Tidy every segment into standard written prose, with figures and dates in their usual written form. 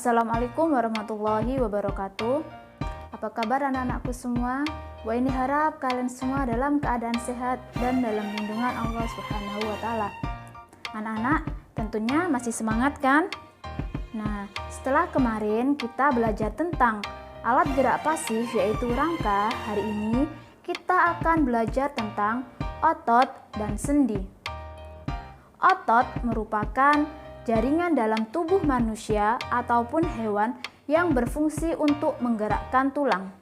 Assalamualaikum warahmatullahi wabarakatuh. Apa kabar anak-anakku semua? Ini harap kalian semua dalam keadaan sehat dan dalam lindungan Allah Subhanahu wa taala. Anak-anak tentunya masih semangat kan? Nah, setelah kemarin kita belajar tentang alat gerak pasif yaitu rangka, hari ini kita akan belajar tentang otot dan sendi. Otot merupakan jaringan dalam tubuh manusia ataupun hewan yang berfungsi untuk menggerakkan tulang.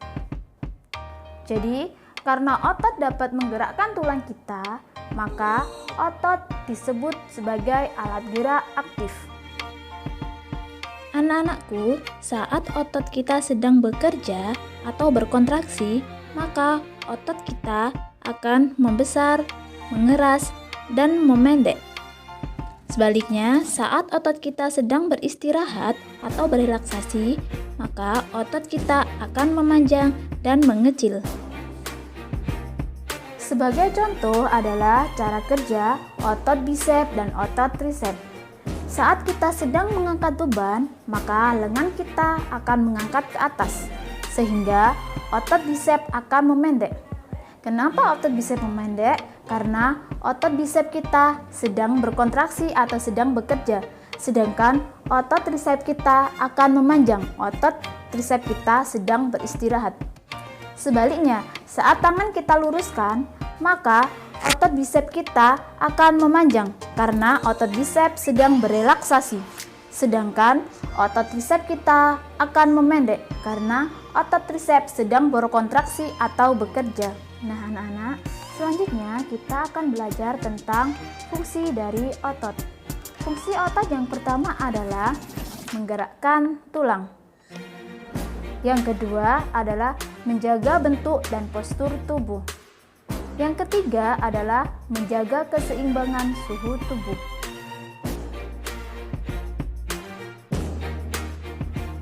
Jadi, karena otot dapat menggerakkan tulang kita, maka otot disebut sebagai alat gerak aktif. Anak-anakku, saat otot kita sedang bekerja atau berkontraksi, maka otot kita akan membesar, mengeras, dan memendek. Sebaliknya, saat otot kita sedang beristirahat atau berelaksasi, maka otot kita akan memanjang dan mengecil. Sebagai contoh adalah cara kerja otot bisep dan otot trisep. Saat kita sedang mengangkat beban, maka lengan kita akan mengangkat ke atas, sehingga otot bisep akan memendek. Kenapa otot bisep memendek? Karena otot bisep kita sedang berkontraksi atau sedang bekerja, sedangkan otot trisep kita akan memanjang, otot trisep kita sedang beristirahat. Sebaliknya, saat tangan kita luruskan, maka otot bisep kita akan memanjang karena otot bisep sedang berelaksasi, sedangkan otot trisep kita akan memendek karena otot trisep sedang berkontraksi atau bekerja. Nah, anak-anak, selanjutnya kita akan belajar tentang fungsi dari otot. Fungsi otot yang pertama adalah menggerakkan tulang. Yang kedua adalah menjaga bentuk dan postur tubuh. Yang ketiga adalah menjaga keseimbangan suhu tubuh.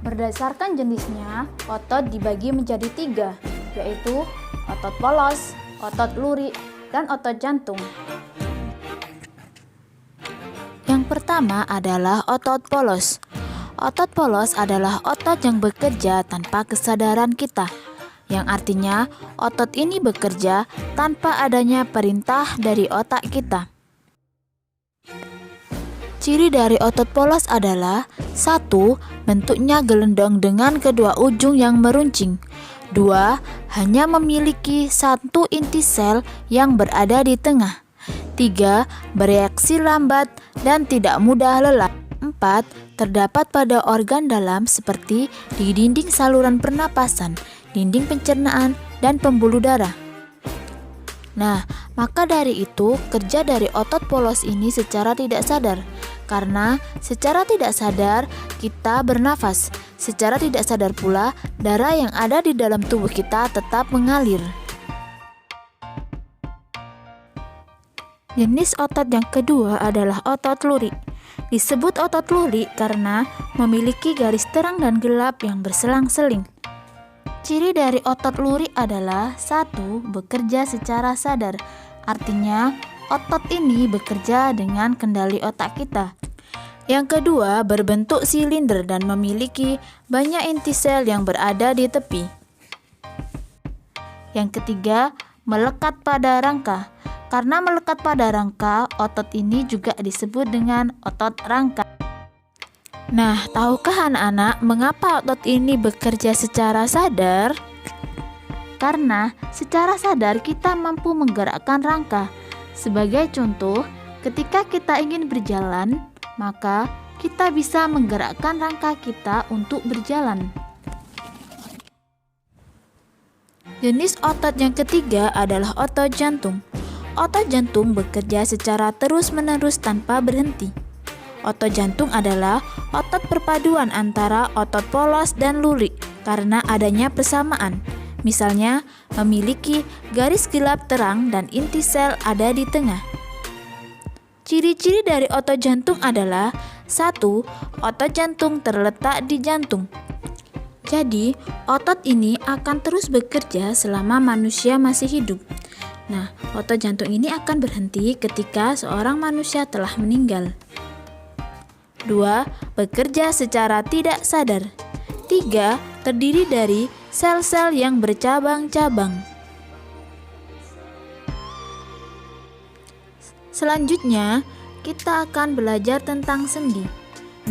Berdasarkan jenisnya, otot dibagi menjadi 3, yaitu otot polos, otot lurik, dan otot jantung. Yang pertama adalah otot polos. Otot polos adalah otot yang bekerja tanpa kesadaran kita, yang artinya otot ini bekerja tanpa adanya perintah dari otak kita. Ciri dari otot polos adalah 1. Bentuknya gelendong dengan kedua ujung yang meruncing. 2. Hanya memiliki satu inti sel yang berada di tengah. 3. Bereaksi lambat dan tidak mudah lelah. 4. Terdapat pada organ dalam seperti di dinding saluran pernapasan, dinding pencernaan, dan pembuluh darah. Nah, maka dari itu kerja dari otot polos ini secara tidak sadar. Karena secara tidak sadar kita bernafas, secara tidak sadar pula darah yang ada di dalam tubuh kita tetap mengalir. Jenis otot yang kedua adalah otot lurik. Disebut otot lurik karena memiliki garis terang dan gelap yang berselang-seling. Ciri dari otot lurik adalah 1. Bekerja secara sadar. Artinya, otot ini bekerja dengan kendali otak kita. Yang kedua, berbentuk silinder dan memiliki banyak inti sel yang berada di tepi. Yang ketiga, melekat pada rangka. Karena melekat pada rangka, otot ini juga disebut dengan otot rangka. Nah, tahukah anak-anak mengapa otot ini bekerja secara sadar? Karena secara sadar kita mampu menggerakkan rangka. Sebagai contoh, ketika kita ingin berjalan, maka kita bisa menggerakkan rangka kita untuk berjalan. Jenis otot yang ketiga adalah otot jantung. Otot jantung bekerja secara terus-menerus tanpa berhenti. Otot jantung adalah otot perpaduan antara otot polos dan lurik karena adanya persamaan. Misalnya, memiliki garis gelap terang dan inti sel ada di tengah. Ciri-ciri dari otot jantung adalah 1. Otot jantung terletak di jantung. Jadi, otot ini akan terus bekerja selama manusia masih hidup. Nah, otot jantung ini akan berhenti ketika seorang manusia telah meninggal. 2. Bekerja secara tidak sadar. 3. Terdiri dari sel-sel yang bercabang-cabang. Selanjutnya, kita akan belajar tentang sendi.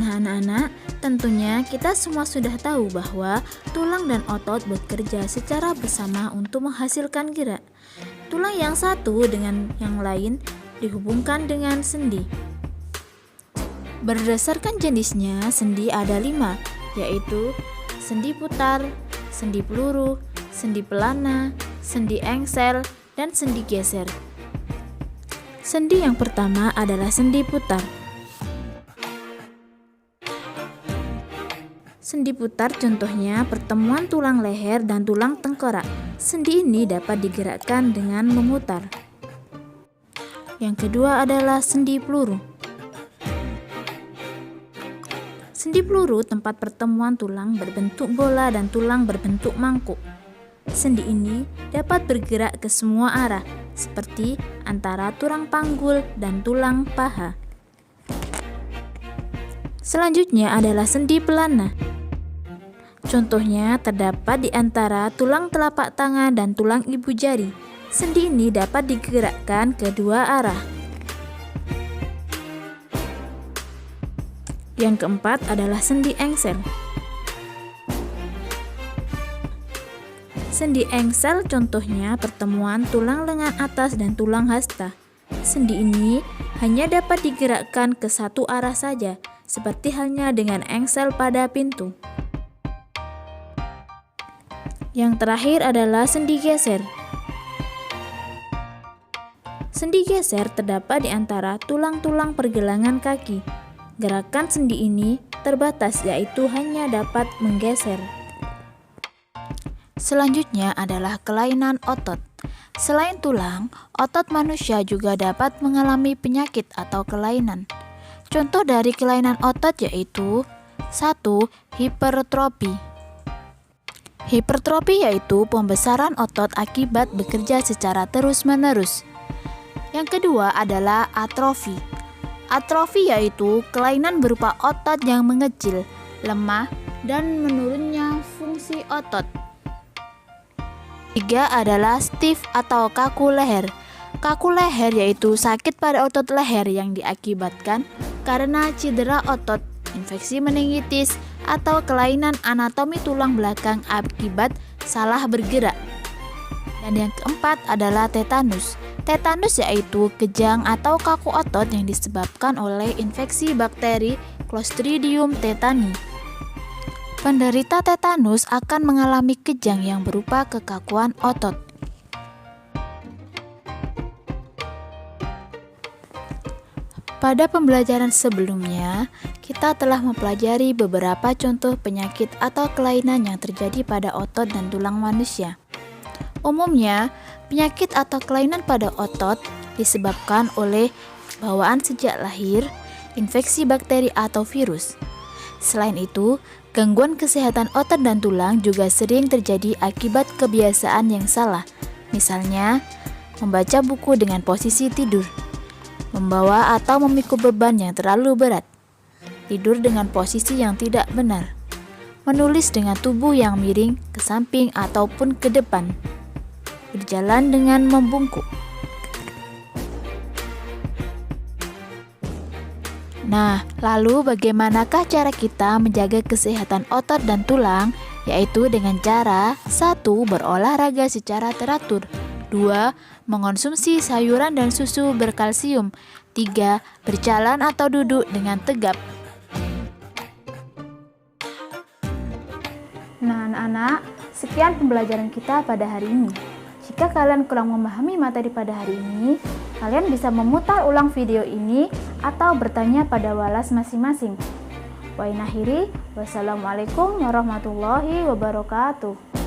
Nah, anak-anak, tentunya kita semua sudah tahu bahwa tulang dan otot bekerja secara bersama untuk menghasilkan gerak. Tulang yang satu dengan yang lain dihubungkan dengan sendi. Berdasarkan jenisnya, sendi ada 5, yaitu sendi putar, sendi peluru, sendi pelana, sendi engsel, dan sendi geser. Sendi yang pertama adalah sendi putar. Sendi putar contohnya pertemuan tulang leher dan tulang tengkorak. Sendi ini dapat digerakkan dengan memutar. Yang kedua adalah sendi peluru. Sendi peluru tempat pertemuan tulang berbentuk bola dan tulang berbentuk mangkuk. Sendi ini dapat bergerak ke semua arah, seperti antara tulang panggul dan tulang paha. Selanjutnya adalah sendi pelana. Contohnya terdapat di antara tulang telapak tangan dan tulang ibu jari. Sendi ini dapat digerakkan ke dua arah. Yang keempat adalah sendi engsel. Sendi engsel contohnya pertemuan tulang lengan atas dan tulang hasta. Sendi ini hanya dapat digerakkan ke satu arah saja, seperti halnya dengan engsel pada pintu. Yang terakhir adalah sendi geser. Sendi geser terdapat di antara tulang-tulang pergelangan kaki. Gerakan sendi ini terbatas, yaitu hanya dapat menggeser. Selanjutnya adalah kelainan otot. Selain tulang, otot manusia juga dapat mengalami penyakit atau kelainan. Contoh dari kelainan otot yaitu 1. Hipertrofi. Hipertrofi yaitu pembesaran otot akibat bekerja secara terus-menerus. Yang kedua adalah atrofi. Atrofi yaitu kelainan berupa otot yang mengecil, lemah, dan menurunnya fungsi otot. 3 adalah stiff atau kaku leher. Kaku leher yaitu sakit pada otot leher yang diakibatkan karena cedera otot, infeksi meningitis, atau kelainan anatomi tulang belakang akibat salah bergerak. Dan yang keempat adalah tetanus. Tetanus yaitu kejang atau kaku otot yang disebabkan oleh infeksi bakteri Clostridium tetani. Penderita tetanus akan mengalami kejang yang berupa kekakuan otot. Pada pembelajaran sebelumnya, kita telah mempelajari beberapa contoh penyakit atau kelainan yang terjadi pada otot dan tulang manusia. Umumnya, penyakit atau kelainan pada otot disebabkan oleh bawaan sejak lahir, infeksi bakteri atau virus. Selain itu, gangguan kesehatan otot dan tulang juga sering terjadi akibat kebiasaan yang salah. Misalnya, membaca buku dengan posisi tidur, membawa atau memikul beban yang terlalu berat, tidur dengan posisi yang tidak benar, menulis dengan tubuh yang miring ke samping ataupun ke depan, berjalan dengan membungkuk. Nah, lalu bagaimanakah cara kita menjaga kesehatan otot dan tulang? Yaitu dengan cara 1. Berolahraga secara teratur, 2. Mengonsumsi sayuran dan susu berkalsium, 3. Berjalan atau duduk dengan tegap. Nah, anak-anak, sekian pembelajaran kita pada hari ini. Jika kalian kurang memahami materi pada hari ini, kalian bisa memutar ulang video ini atau bertanya pada walas masing-masing. Wassalamualaikum warahmatullahi wabarakatuh.